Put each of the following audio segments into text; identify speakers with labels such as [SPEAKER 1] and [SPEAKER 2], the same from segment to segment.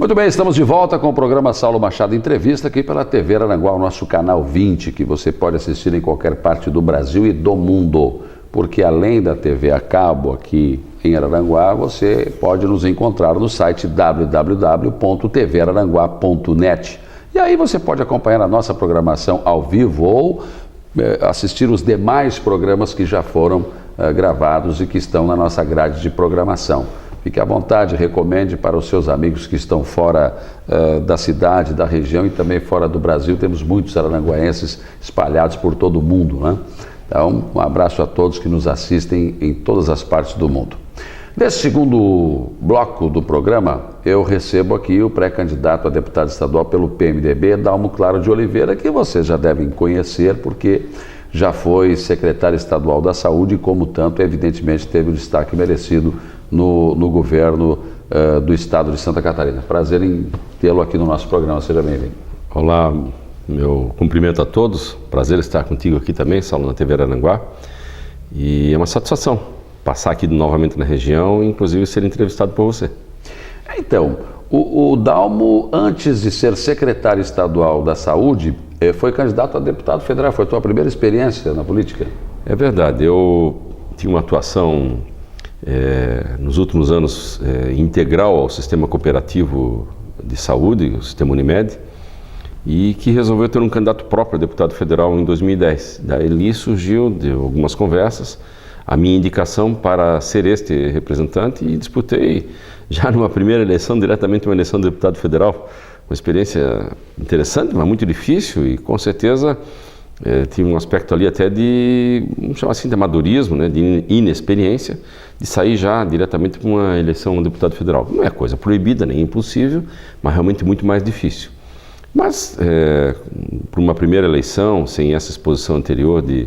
[SPEAKER 1] Muito bem, estamos de volta com o programa Saulo Machado Entrevista aqui pela TV Araranguá, o nosso canal 20, que você pode assistir em qualquer parte do Brasil e do mundo. Porque além da TV a cabo aqui em Araranguá, você pode nos encontrar no site www.tvararanguá.net. E aí você pode acompanhar a nossa programação ao vivo ou assistir os demais programas que já foram gravados e que estão na nossa grade de programação. Fique à vontade, recomende para os seus amigos que estão fora da cidade, da região e também fora do Brasil. Temos muitos araranguaenses espalhados por todo o mundo, né? Então, um abraço a todos que nos assistem em todas as partes do mundo. Nesse segundo bloco do programa, eu recebo aqui o pré-candidato a deputado estadual pelo PMDB, Dalmo Claro de Oliveira, que vocês já devem conhecer, porque já foi secretário estadual da Saúde e, como tanto, evidentemente, teve o destaque merecido no governo do estado de Santa Catarina. Prazer em tê-lo aqui no nosso programa. Seja bem-vindo.
[SPEAKER 2] Olá, meu cumprimento a todos. Prazer estar contigo aqui também, Saulo, na TV Araranguá. E é uma satisfação passar aqui novamente na região e, inclusive, ser entrevistado por você.
[SPEAKER 1] Então, o Dalmo, antes de ser secretário estadual da Saúde, foi candidato a deputado federal. Foi a tua primeira experiência na política?
[SPEAKER 2] É verdade. Eu tinha uma atuação nos últimos anos integral ao sistema cooperativo de saúde, o sistema Unimed, e que resolveu ter um candidato próprio a deputado federal em 2010. Daí surgiu de algumas conversas a minha indicação para ser este representante e disputei já numa primeira eleição, diretamente uma eleição de deputado federal, uma experiência interessante, mas muito difícil e com certeza tinha um aspecto ali até de, vamos chamar assim, de amadorismo, né, de inexperiência, de sair já diretamente para uma eleição a deputado federal. Não é coisa proibida nem impossível, mas realmente muito mais difícil. Mas, para uma primeira eleição, sem essa exposição anterior de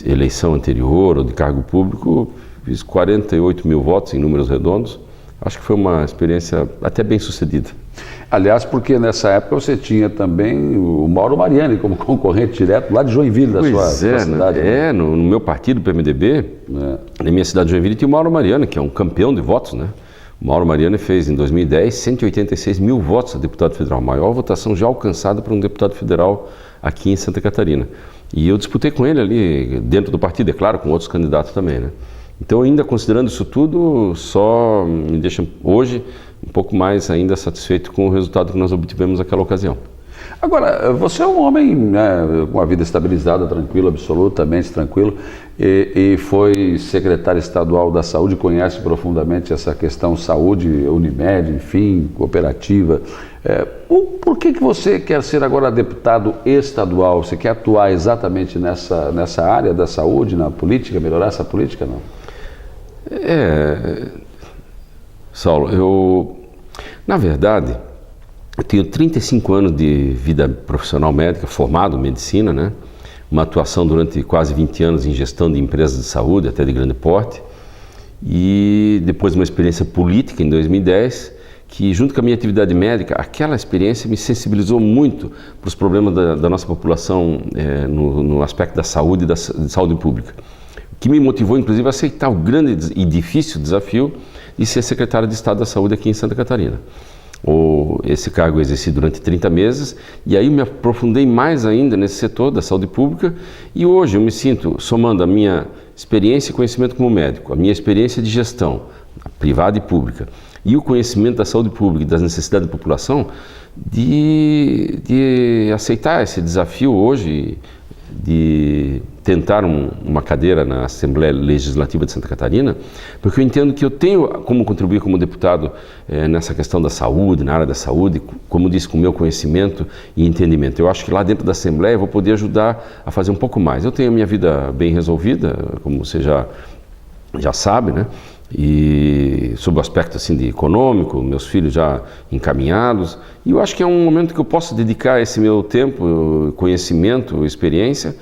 [SPEAKER 2] eleição anterior ou de cargo público, fiz 48 mil votos em números redondos. Acho que foi uma experiência até bem sucedida.
[SPEAKER 1] Aliás, porque nessa época você tinha também o Mauro Mariani como concorrente direto lá de Joinville, da sua cidade.
[SPEAKER 2] No meu partido, PMDB, na minha cidade de Joinville, tinha o Mauro Mariani, que é um campeão de votos, né? O Mauro Mariani fez, em 2010, 186 mil votos a deputado federal, a maior votação já alcançada por um deputado federal aqui em Santa Catarina. E eu disputei com ele ali, dentro do partido, é claro, com outros candidatos também, né? Então, ainda considerando isso tudo, só me deixa hoje um pouco mais ainda satisfeito com o resultado que nós obtivemos naquela ocasião.
[SPEAKER 1] Agora, você é um homem, né, com a vida estabilizada, tranquilo, absolutamente tranquilo, e foi secretário estadual da Saúde, conhece profundamente essa questão saúde, Unimed, enfim, cooperativa. Por que você quer ser agora deputado estadual? Você quer atuar exatamente nessa área da saúde, na política, melhorar essa política, não?
[SPEAKER 2] Saulo, na verdade, eu tenho 35 anos de vida profissional médica, formado em medicina, né? Uma atuação durante quase 20 anos em gestão de empresas de saúde, até de grande porte, e depois uma experiência política em 2010, que junto com a minha atividade médica, aquela experiência me sensibilizou muito para os problemas da nossa população no aspecto da saúde e de saúde pública, que me motivou inclusive a aceitar o grande e difícil desafio de ser secretário de Estado da Saúde aqui em Santa Catarina. Esse cargo eu exerci durante 30 meses e aí me aprofundei mais ainda nesse setor da saúde pública e hoje eu me sinto, somando a minha experiência e conhecimento como médico, a minha experiência de gestão privada e pública e o conhecimento da saúde pública e das necessidades da população, de aceitar esse desafio hoje de tentar uma cadeira na Assembleia Legislativa de Santa Catarina, porque eu entendo que eu tenho como contribuir como deputado nessa questão da saúde, na área da saúde, como disse, com o meu conhecimento e entendimento. Eu acho que lá dentro da Assembleia eu vou poder ajudar a fazer um pouco mais. Eu tenho a minha vida bem resolvida, como você já sabe, né? E sob o aspecto assim de econômico, meus filhos já encaminhados, e eu acho que é um momento que eu posso dedicar esse meu tempo, conhecimento, experiência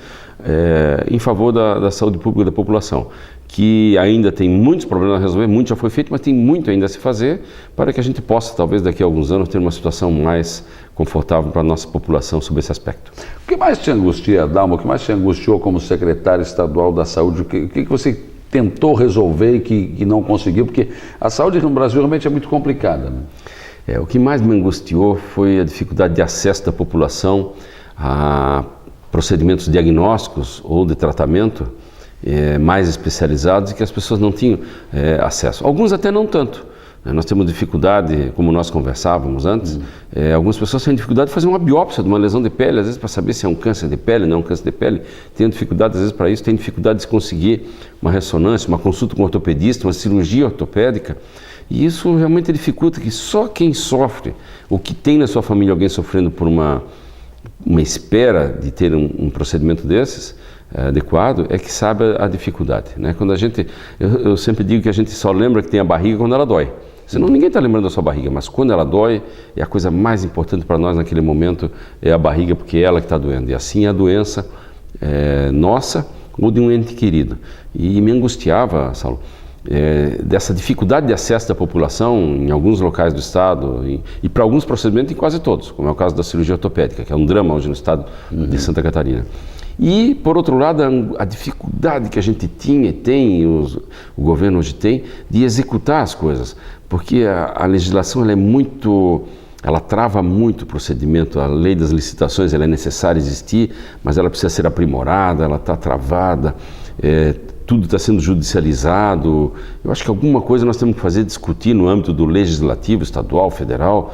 [SPEAKER 2] em favor da saúde pública da população, que ainda tem muitos problemas a resolver, muito já foi feito, mas tem muito ainda a se fazer para que a gente possa, talvez daqui a alguns anos, ter uma situação mais confortável para a nossa população sobre esse aspecto.
[SPEAKER 1] O que mais te angustia, Dalmo? O que mais te angustiou como secretário estadual da Saúde? O que você tentou resolver e que não conseguiu? Porque a saúde no Brasil realmente é muito complicada, né?
[SPEAKER 2] O que mais me angustiou foi a dificuldade de acesso da população a procedimentos diagnósticos ou de tratamento mais especializados e que as pessoas não tinham acesso. Alguns até não tanto. Nós temos dificuldade, como nós conversávamos antes, algumas pessoas têm dificuldade de fazer uma biópsia de uma lesão de pele, às vezes para saber se é um câncer de pele, não é um câncer de pele. Tem dificuldade, às vezes, para isso, tem dificuldade de conseguir uma ressonância, uma consulta com um ortopedista, uma cirurgia ortopédica. E isso realmente dificulta que só quem sofre, ou que tem na sua família alguém sofrendo por uma espera de ter um procedimento desses, adequado, é que sabe a dificuldade, né? Quando eu sempre digo que a gente só lembra que tem a barriga quando ela dói. Senão ninguém está lembrando da sua barriga, mas quando ela dói, é a coisa mais importante para nós naquele momento, é a barriga, porque é ela que está doendo. E assim é a doença nossa ou de um ente querido. E me angustiava, Saulo, dessa dificuldade de acesso da população em alguns locais do estado e para alguns procedimentos em quase todos, como é o caso da cirurgia ortopédica, que é um drama hoje no estado de Santa Catarina. E, por outro lado, a dificuldade que a gente tinha e tem, o governo hoje tem, de executar as coisas, porque a legislação ela trava muito o procedimento, a lei das licitações ela é necessária existir, mas ela precisa ser aprimorada, ela está travada, tudo está sendo judicializado. Eu acho que alguma coisa nós temos que fazer, discutir no âmbito do legislativo, estadual, federal,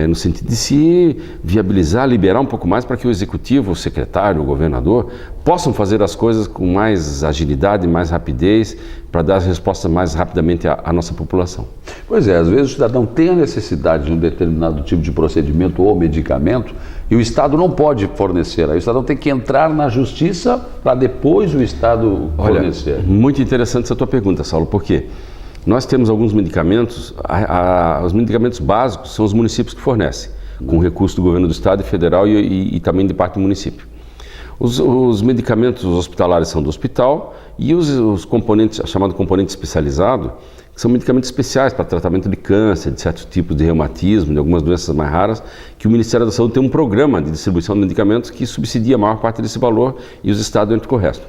[SPEAKER 2] no sentido de se viabilizar, liberar um pouco mais para que o executivo, o secretário, o governador possam fazer as coisas com mais agilidade, mais rapidez, para dar as respostas mais rapidamente à nossa população.
[SPEAKER 1] Pois é, às vezes o cidadão tem a necessidade de um determinado tipo de procedimento ou medicamento e o Estado não pode fornecer. Aí o cidadão tem que entrar na justiça para depois o Estado fornecer.
[SPEAKER 2] Olha, muito interessante essa tua pergunta, Saulo, por quê? Nós temos alguns medicamentos, os medicamentos básicos são os municípios que fornecem, com recurso do governo do estado e federal e também de parte do município. Os medicamentos hospitalares são do hospital e os componentes, chamado componente especializado, que são medicamentos especiais para tratamento de câncer, de certos tipos de reumatismo, de algumas doenças mais raras, que o Ministério da Saúde tem um programa de distribuição de medicamentos que subsidia a maior parte desse valor e os estados entram com o resto.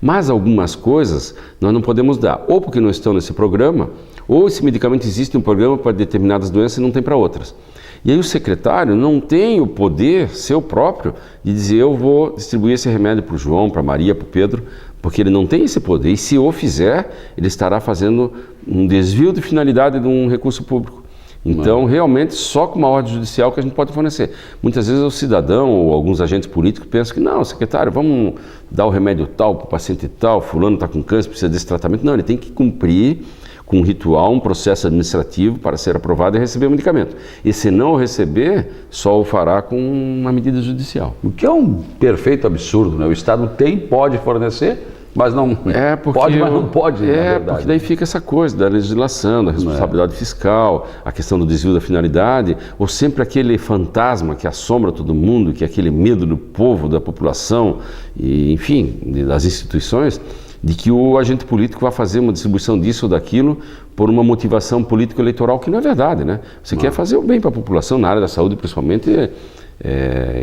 [SPEAKER 2] Mas algumas coisas nós não podemos dar, ou porque não estão nesse programa, ou esse medicamento existe um programa para determinadas doenças e não tem para outras. E aí o secretário não tem o poder seu próprio de dizer eu vou distribuir esse remédio para o João, para a Maria, para o Pedro, porque ele não tem esse poder. E se o fizer, ele estará fazendo um desvio de finalidade de um recurso público. Então, realmente, só com uma ordem judicial que a gente pode fornecer. Muitas vezes o cidadão ou alguns agentes políticos pensam que não, secretário, vamos dar o remédio tal para o paciente tal, fulano está com câncer, precisa desse tratamento. Não, ele tem que cumprir com um ritual, um processo administrativo para ser aprovado e receber o medicamento. E se não o receber, só o fará com uma medida judicial.
[SPEAKER 1] O que é um perfeito absurdo, né? O Estado pode fornecer, mas não pode, mas não pode, na verdade.
[SPEAKER 2] Porque daí fica essa coisa da legislação, da responsabilidade fiscal, a questão do desvio da finalidade, ou sempre aquele fantasma que assombra todo mundo, que é aquele medo do povo, da população, e, enfim, das instituições, de que o agente político vai fazer uma distribuição disso ou daquilo por uma motivação político-eleitoral, que não é verdade, né? Você quer fazer o bem para a população, na área da saúde principalmente.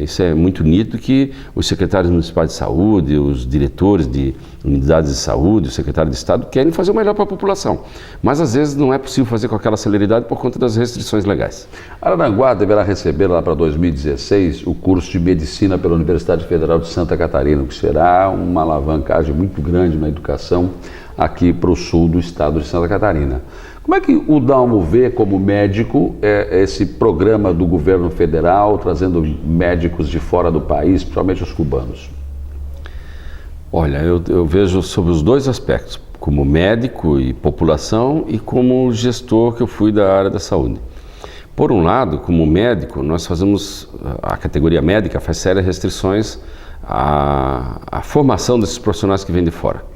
[SPEAKER 2] Isso é muito nítido que os secretários municipais de saúde, os diretores de unidades de saúde, o secretário de Estado querem fazer o melhor para a população, mas às vezes não é possível fazer com aquela celeridade por conta das restrições legais.
[SPEAKER 1] Araranguá deverá receber lá para 2016 o curso de Medicina pela Universidade Federal de Santa Catarina, que será uma alavancagem muito grande na educação aqui para o sul do estado de Santa Catarina. Como é que o Dalmo vê como médico esse programa do governo federal, trazendo médicos de fora do país, principalmente os cubanos?
[SPEAKER 2] Olha, eu vejo sobre os dois aspectos, como médico e população e como gestor que eu fui da área da saúde. Por um lado, como médico, nós fazemos, a categoria médica faz sérias restrições à formação desses profissionais que vêm de fora.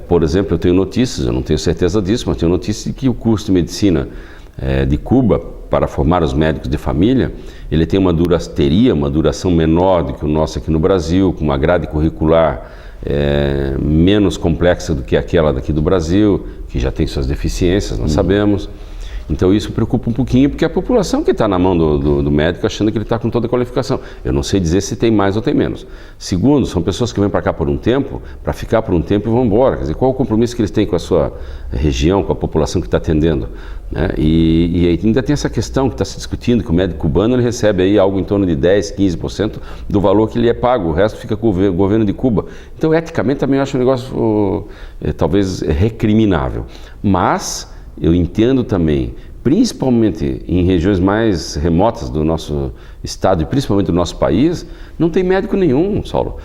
[SPEAKER 2] Por exemplo, eu tenho notícias, eu não tenho certeza disso, mas tenho notícias de que o curso de medicina de Cuba, para formar os médicos de família, ele tem teria uma duração menor do que o nosso aqui no Brasil, com uma grade curricular menos complexa do que aquela daqui do Brasil, que já tem suas deficiências, nós sabemos. Então isso preocupa um pouquinho, porque a população que está na mão do médico achando que ele está com toda a qualificação. Eu não sei dizer se tem mais ou tem menos. Segundo, são pessoas que vêm para cá por um tempo, para ficar por um tempo e vão embora. Quer dizer, qual é o compromisso que eles têm com a sua região, com a população que está atendendo? Né? E ainda tem essa questão que está se discutindo, que o médico cubano ele recebe aí algo em torno de 10, 15% do valor que lhe é pago, o resto fica com o governo de Cuba. Então, eticamente, também eu acho um negócio talvez recriminável. Mas eu entendo também, principalmente em regiões mais remotas do nosso estado e principalmente do nosso país, não tem médico nenhum, Saulo.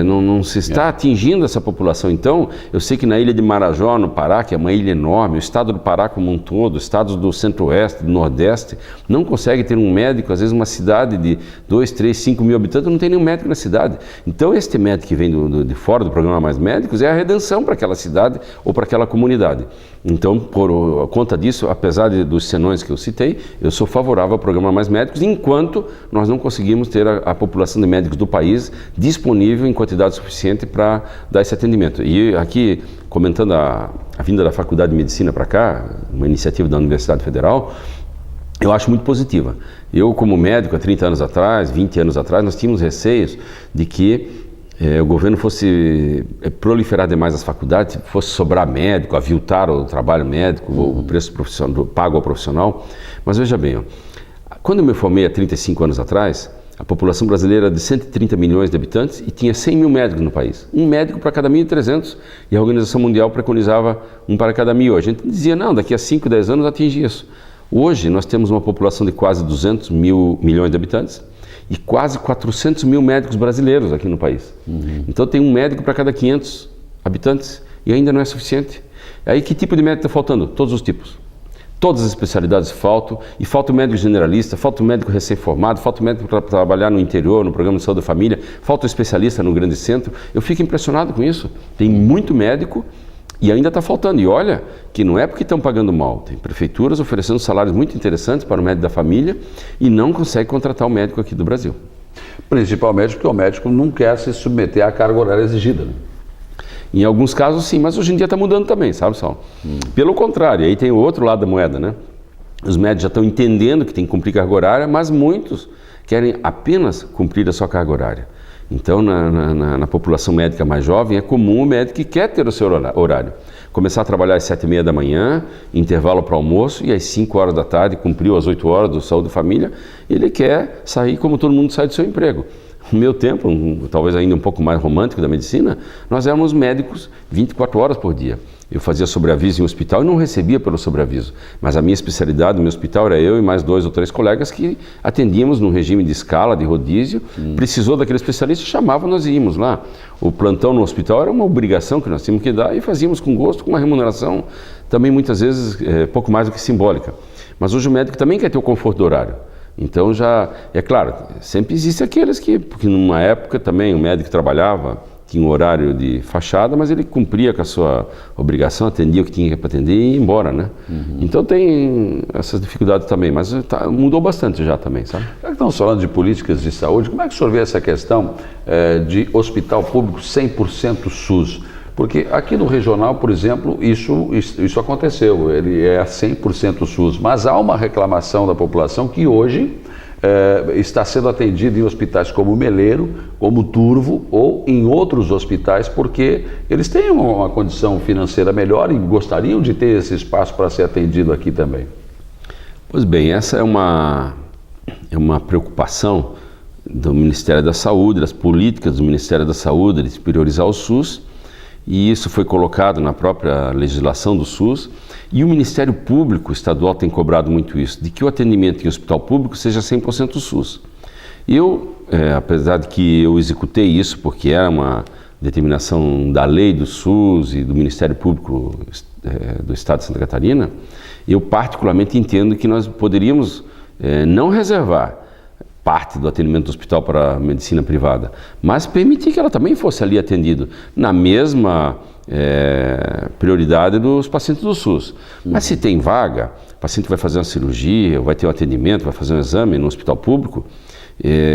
[SPEAKER 2] Não se está atingindo essa população. Então, eu sei que na ilha de Marajó, no Pará, que é uma ilha enorme, o estado do Pará como um todo, estados do centro-oeste, do nordeste, não consegue ter um médico, às vezes uma cidade de 2, 3, 5 mil habitantes, não tem nenhum médico na cidade. Então, este médico que vem de fora do programa Mais Médicos é a redenção para aquela cidade ou para aquela comunidade. Então, por conta disso, apesar dos senões que eu citei, eu sou favorável ao programa Mais Médicos, enquanto nós não conseguimos ter a população de médicos do país disponível em quantidade suficiente para dar esse atendimento. E aqui, comentando a vinda da Faculdade de Medicina para cá, uma iniciativa da Universidade Federal, eu acho muito positiva. Eu, como médico, há 30 anos atrás, 20 anos atrás, nós tínhamos receios de que o governo fosse proliferar demais as faculdades, fosse sobrar médico, aviltar o trabalho médico, o preço pago ao profissional. Mas veja bem, quando eu me formei há 35 anos atrás, a população brasileira era de 130 milhões de habitantes e tinha 100 mil médicos no país. Um médico para cada 1.300 e a Organização Mundial preconizava um para cada 1.000. A gente dizia, não, daqui a 5, 10 anos atinge isso. Hoje nós temos uma população de quase 200 milhões de habitantes e quase 400 mil médicos brasileiros aqui no país. Então tem um médico para cada 500 habitantes e ainda não é suficiente. Aí que tipo de médico está faltando? Todos os tipos. Todas as especialidades faltam, e falta o médico generalista, falta o médico recém-formado, falta o médico para trabalhar no interior, no programa de saúde da família, falta o especialista no grande centro. Eu fico impressionado com isso. Tem muito médico e ainda está faltando. E olha que não é porque estão pagando mal. Tem prefeituras oferecendo salários muito interessantes para o médico da família e não consegue contratar o médico aqui do Brasil.
[SPEAKER 1] Principalmente porque o médico não quer se submeter à carga horária exigida, né?
[SPEAKER 2] Em alguns casos sim, mas hoje em dia está mudando também, sabe, Saulo? Pelo contrário, aí tem o outro lado da moeda, né? Os médicos já estão entendendo que tem que cumprir carga horária, mas muitos querem apenas cumprir a sua carga horária. Então, na população médica mais jovem, é comum o médico que quer ter o seu horário. Começar a trabalhar às 7h30 da manhã, intervalo para almoço, e às 5 horas da tarde, cumpriu as 8 horas do saúde da família, ele quer sair como todo mundo sai do seu emprego. No meu tempo, talvez ainda um pouco mais romântico da medicina, nós éramos médicos 24 horas por dia. Eu fazia sobreaviso em hospital e não recebia pelo sobreaviso. Mas a minha especialidade no meu hospital era eu e mais 2 ou 3 colegas que atendíamos num regime de escala, de rodízio. Precisou daquele especialista, chamava, nós íamos lá. O plantão no hospital era uma obrigação que nós tínhamos que dar e fazíamos com gosto, com uma remuneração também muitas vezes pouco mais do que simbólica. Mas hoje o médico também quer ter o conforto do horário. Então já, é claro, sempre existem aqueles porque numa época também o médico trabalhava, tinha um horário de fachada, mas ele cumpria com a sua obrigação, atendia o que tinha para atender e ia embora, né? Então tem essas dificuldades também, mas mudou bastante já também, sabe?
[SPEAKER 1] Já que estamos falando de políticas de saúde, como é que o senhor vê essa questão de hospital público 100% SUS? Porque aqui no regional, por exemplo, isso aconteceu, ele é 100% SUS, mas há uma reclamação da população que hoje está sendo atendido em hospitais como Meleiro, como Turvo ou em outros hospitais, porque eles têm uma condição financeira melhor e gostariam de ter esse espaço para ser atendido aqui também.
[SPEAKER 2] Pois bem, essa é uma preocupação do Ministério da Saúde, das políticas do Ministério da Saúde de priorizar o SUS. E isso foi colocado na própria legislação do SUS, e o Ministério Público Estadual tem cobrado muito isso, de que o atendimento em hospital público seja 100% SUS. Eu, apesar de que eu executei isso, porque era uma determinação da lei do SUS e do Ministério Público do Estado de Santa Catarina, eu particularmente entendo que nós poderíamos não reservar parte do atendimento do hospital para a medicina privada, mas permitir que ela também fosse ali atendido na mesma prioridade dos pacientes do SUS. Mas se tem vaga, o paciente vai fazer uma cirurgia, vai ter um atendimento, vai fazer um exame no hospital público,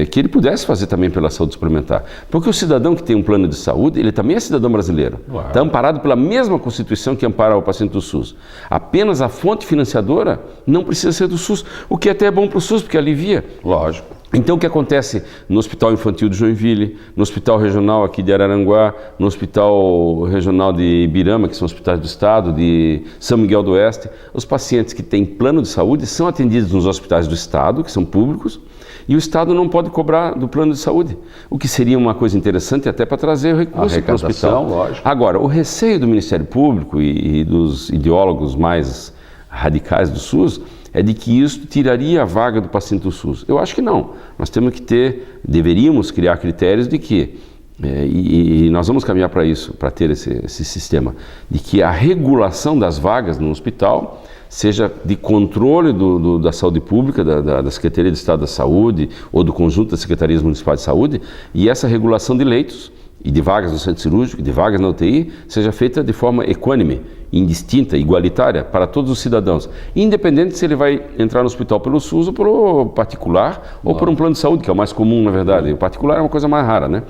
[SPEAKER 2] que ele pudesse fazer também pela saúde suplementar. Porque o cidadão que tem um plano de saúde, ele também é cidadão brasileiro. Está amparado pela mesma Constituição que ampara o paciente do SUS. Apenas a fonte financiadora não precisa ser do SUS, o que até é bom para o SUS, porque alivia.
[SPEAKER 1] Lógico.
[SPEAKER 2] Então, o que acontece no Hospital Infantil de Joinville, no Hospital Regional aqui de Araranguá, no Hospital Regional de Ibirama, que são hospitais do Estado, de São Miguel do Oeste, os pacientes que têm plano de saúde são atendidos nos hospitais do Estado, que são públicos, e o Estado não pode cobrar do plano de saúde, o que seria uma coisa interessante até para trazer o recurso para o hospital.
[SPEAKER 1] Lógico.
[SPEAKER 2] Agora, o receio do Ministério Público e dos ideólogos mais radicais do SUS é de que isso tiraria a vaga do paciente do SUS. Eu acho que não. Nós temos que deveríamos criar critérios de que, e nós vamos caminhar para isso, para ter esse sistema, de que a regulação das vagas no hospital seja de controle da saúde pública, da Secretaria de Estado da Saúde ou do conjunto das Secretarias Municipais de Saúde, e essa regulação de leitos e de vagas no centro cirúrgico, de vagas na UTI, seja feita de forma equânime, indistinta, igualitária para todos os cidadãos, independente se ele vai entrar no hospital pelo SUS ou pelo particular ou por um plano de saúde, que é o mais comum, na verdade. O particular é uma coisa mais rara, né?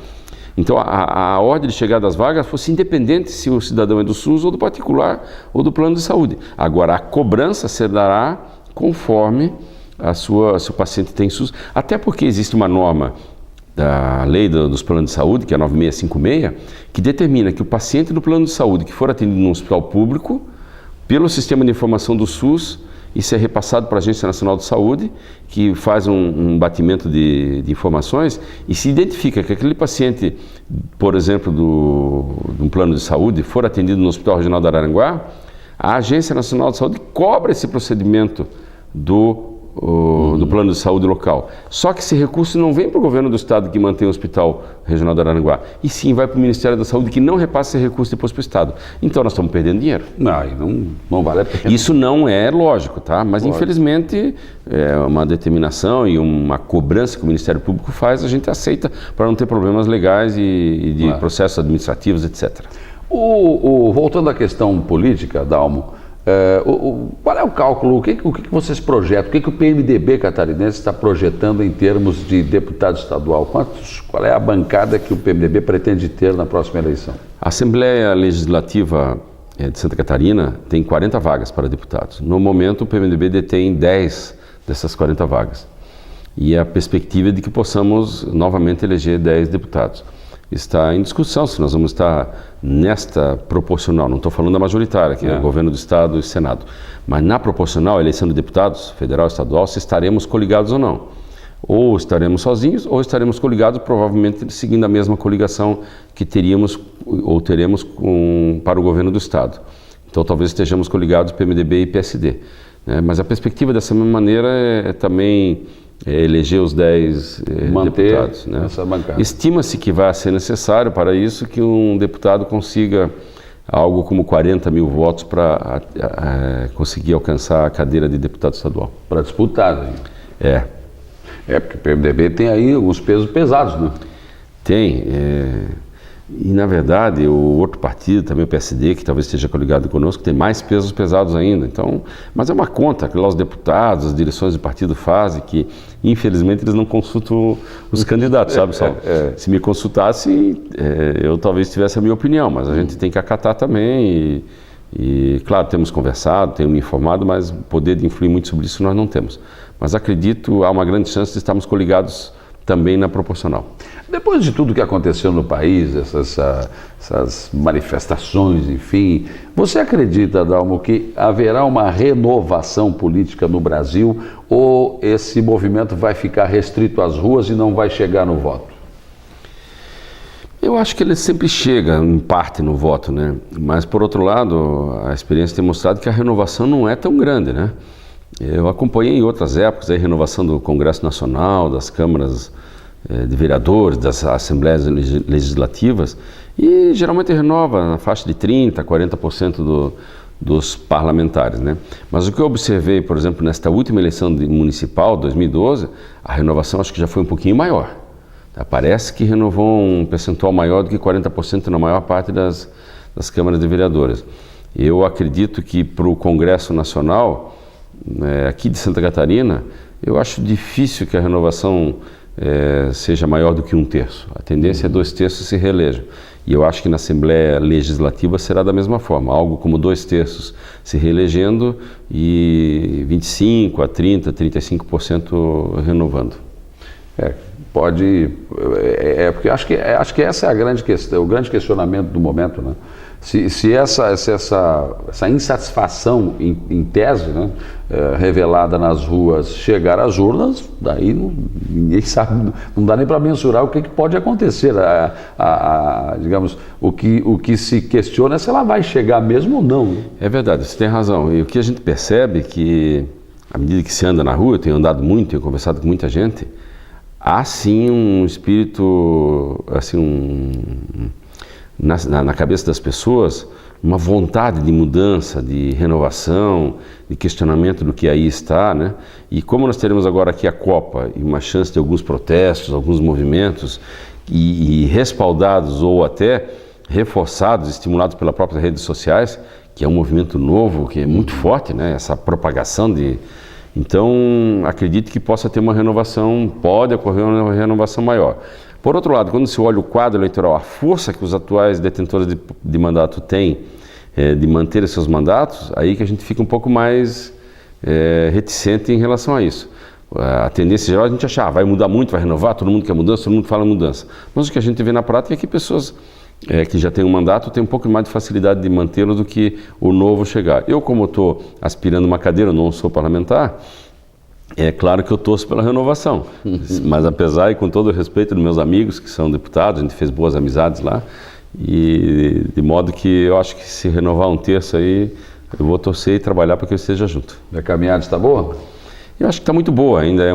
[SPEAKER 2] Então, a ordem de chegada das vagas fosse independente se o cidadão é do SUS ou do particular ou do plano de saúde. Agora, a cobrança se dará conforme se o paciente tem SUS, até porque existe uma norma da lei dos planos de saúde, que é a 9656, que determina que o paciente do plano de saúde que for atendido num hospital público, pelo sistema de informação do SUS, isso é repassado para a Agência Nacional de Saúde, que faz um batimento de informações e se identifica que aquele paciente, por exemplo, de um plano de saúde, for atendido no Hospital Regional de Araranguá, a Agência Nacional de Saúde cobra esse procedimento do plano de saúde local. Só que esse recurso não vem para o governo do estado que mantém o Hospital Regional de Araranguá, e sim vai para o Ministério da Saúde, que não repassa esse recurso depois para o estado. Então nós estamos perdendo dinheiro.
[SPEAKER 1] Não vale a pena.
[SPEAKER 2] Isso não é lógico, tá? Mas infelizmente é uma determinação e uma cobrança que o Ministério Público faz, a gente aceita para não ter problemas legais e de processos administrativos, etc.
[SPEAKER 1] Voltando à questão política, Dalmo, qual é o cálculo, o que vocês projetam, o que o PMDB catarinense está projetando em termos de deputado estadual? Qual é a bancada que o PMDB pretende ter na próxima eleição?
[SPEAKER 2] A Assembleia Legislativa de Santa Catarina tem 40 vagas para deputados. No momento, o PMDB detém 10 dessas 40 vagas. E a perspectiva é de que possamos novamente eleger 10 deputados. Está em discussão se nós vamos estar nesta proporcional, não estou falando da majoritária, que é o governo do Estado e o Senado, mas na proporcional, a eleição de deputados, federal e estadual, se estaremos coligados ou não. Ou estaremos sozinhos, ou estaremos coligados, provavelmente seguindo a mesma coligação que teríamos ou teremos para o governo do Estado. Então talvez estejamos coligados PMDB e PSD. Né? Mas a perspectiva dessa mesma maneira é também eleger os 10 deputados. Né?
[SPEAKER 1] Essa bancada.
[SPEAKER 2] Estima-se que vai ser necessário para isso que um deputado consiga algo como 40 mil votos para conseguir alcançar a cadeira de deputado estadual.
[SPEAKER 1] Para disputar. Né? Porque o PMDB tem aí alguns pesos pesados, né?
[SPEAKER 2] Tem. E, na verdade, o outro partido, também o PSD, que talvez esteja coligado conosco, tem mais pesos pesados ainda. Então, mas é uma conta que lá os deputados, as direções do partido fazem, que, infelizmente, eles não consultam os candidatos, sabe, Saulo? Se me consultasse, eu talvez tivesse a minha opinião, mas a gente tem que acatar também e claro, temos conversado, temos me informado, mas poder de influir muito sobre isso nós não temos. Mas acredito, há uma grande chance de estarmos coligados também na proporcional.
[SPEAKER 1] Depois de tudo que aconteceu no país, essas manifestações, enfim, você acredita, Dalmo, que haverá uma renovação política no Brasil ou esse movimento vai ficar restrito às ruas e não vai chegar no voto?
[SPEAKER 2] Eu acho que ele sempre chega, em parte, no voto, né? Mas, por outro lado, a experiência tem mostrado que a renovação não é tão grande, né? Eu acompanhei em outras épocas a renovação do Congresso Nacional, das câmaras de vereadores, das assembleias legislativas, e geralmente renova na faixa de 30%, 40% dos parlamentares, né? Mas o que eu observei, por exemplo, nesta última eleição municipal, 2012, a renovação acho que já foi um pouquinho maior. Parece que renovou um percentual maior do que 40% na maior parte das câmaras de vereadores. Eu acredito que para o Congresso Nacional, aqui de Santa Catarina, eu acho difícil que a renovação seja maior do que 1/3. A tendência é 2/3 se reelejam. E eu acho que na Assembleia Legislativa será da mesma forma, algo como 2/3 se reelegendo e 25% a 30%, 35% renovando.
[SPEAKER 1] Porque acho que essa é a grande questão, o grande questionamento do momento, né? Se essa insatisfação em tese, né, revelada nas ruas chegar às urnas, daí ninguém sabe, não dá nem para mensurar o que pode acontecer. Digamos, o que se questiona é se ela vai chegar mesmo ou não.
[SPEAKER 2] É verdade, você tem razão. E o que a gente percebe é que, à medida que se anda na rua, eu tenho andado muito, tenho conversado com muita gente, há sim um espírito, assim, na cabeça das pessoas, uma vontade de mudança, de renovação, de questionamento do que aí está, né? E como nós teremos agora aqui a Copa e uma chance de alguns protestos, alguns movimentos, e respaldados ou até reforçados, estimulados pelas próprias redes sociais, que é um movimento novo, que é muito forte, né? Essa propagação de... Então, acredito que possa ter uma renovação, pode ocorrer uma renovação maior. Por outro lado, quando se olha o quadro eleitoral, a força que os atuais detentores de mandato têm de manter seus mandatos, aí que a gente fica um pouco mais reticente em relação a isso. A tendência geral é a gente achar, vai mudar muito, vai renovar, todo mundo quer mudança, todo mundo fala mudança. Mas o que a gente vê na prática é que pessoas que já têm um mandato têm um pouco mais de facilidade de mantê-lo do que o novo chegar. Eu, como estou aspirando uma cadeira, eu não sou parlamentar, é claro que eu torço pela renovação, mas apesar e com todo o respeito dos meus amigos que são deputados, a gente fez boas amizades lá, e de modo que eu acho que se renovar 1/3 aí, eu vou torcer e trabalhar para que eu esteja junto.
[SPEAKER 1] A caminhada está boa?
[SPEAKER 2] Eu acho que está muito boa, ainda é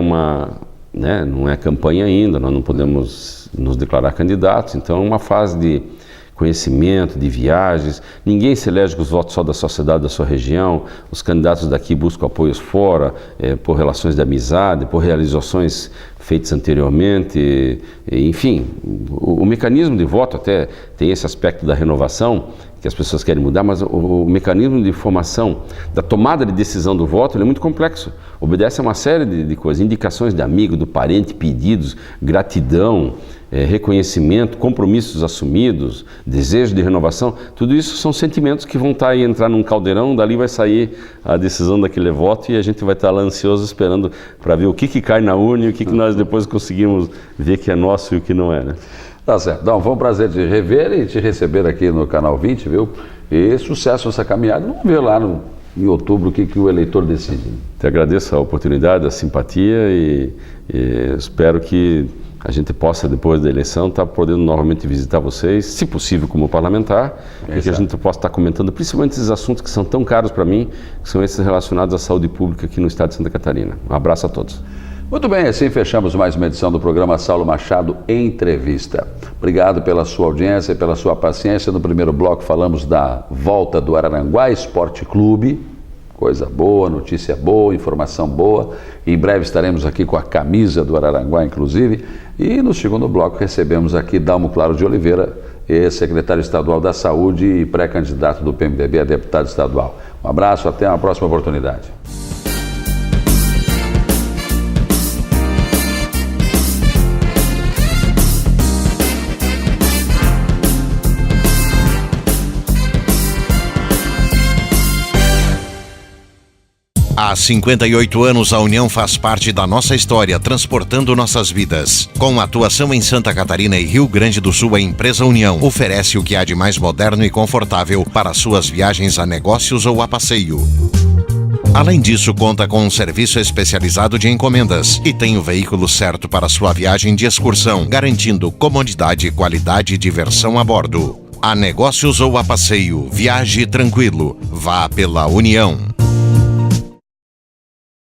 [SPEAKER 2] não é campanha ainda, nós não podemos nos declarar candidatos, então é uma fase de conhecimento, de viagens. Ninguém se elege com os votos só da sociedade da sua região. Os candidatos daqui buscam apoios fora, por relações de amizade, por realizações feitas anteriormente. Enfim, o mecanismo de voto até tem esse aspecto da renovação, que as pessoas querem mudar, mas o mecanismo de formação, da tomada de decisão do voto, ele é muito complexo. Obedece a uma série de coisas, indicações de amigo, do parente, pedidos, gratidão, reconhecimento, compromissos assumidos, desejo de renovação. Tudo isso são sentimentos que vão estar aí, entrar num caldeirão, dali vai sair a decisão daquele voto e a gente vai estar lá ansioso esperando para ver o que cai na urna e o que nós depois conseguimos ver que é nosso e o que não é, né?
[SPEAKER 1] Tá certo. Então, foi um prazer te rever e te receber aqui no Canal 20, viu? E sucesso nessa caminhada. Vamos ver lá em outubro o que o eleitor decide.
[SPEAKER 2] Te agradeço a oportunidade, a simpatia e espero que a gente possa, depois da eleição, estar podendo novamente visitar vocês, se possível como parlamentar, e que a gente possa estar comentando principalmente esses assuntos que são tão caros para mim, que são esses relacionados à saúde pública aqui no estado de Santa Catarina. Um abraço a todos.
[SPEAKER 1] Muito bem, assim fechamos mais uma edição do programa Saulo Machado Entrevista. Obrigado pela sua audiência e pela sua paciência. No primeiro bloco falamos da volta do Araranguá Esporte Clube. Coisa boa, notícia boa, informação boa. Em breve estaremos aqui com a camisa do Araranguá, inclusive. E no segundo bloco recebemos aqui Dalmo Claro de Oliveira, ex-secretário estadual da Saúde e pré-candidato do PMDB a deputado estadual. Um abraço, até uma próxima oportunidade.
[SPEAKER 3] Há 58 anos, a União faz parte da nossa história, transportando nossas vidas. Com atuação em Santa Catarina e Rio Grande do Sul, a empresa União oferece o que há de mais moderno e confortável para suas viagens a negócios ou a passeio. Além disso, conta com um serviço especializado de encomendas e tem o veículo certo para sua viagem de excursão, garantindo comodidade, qualidade e diversão a bordo. A negócios ou a passeio, viaje tranquilo. Vá pela União.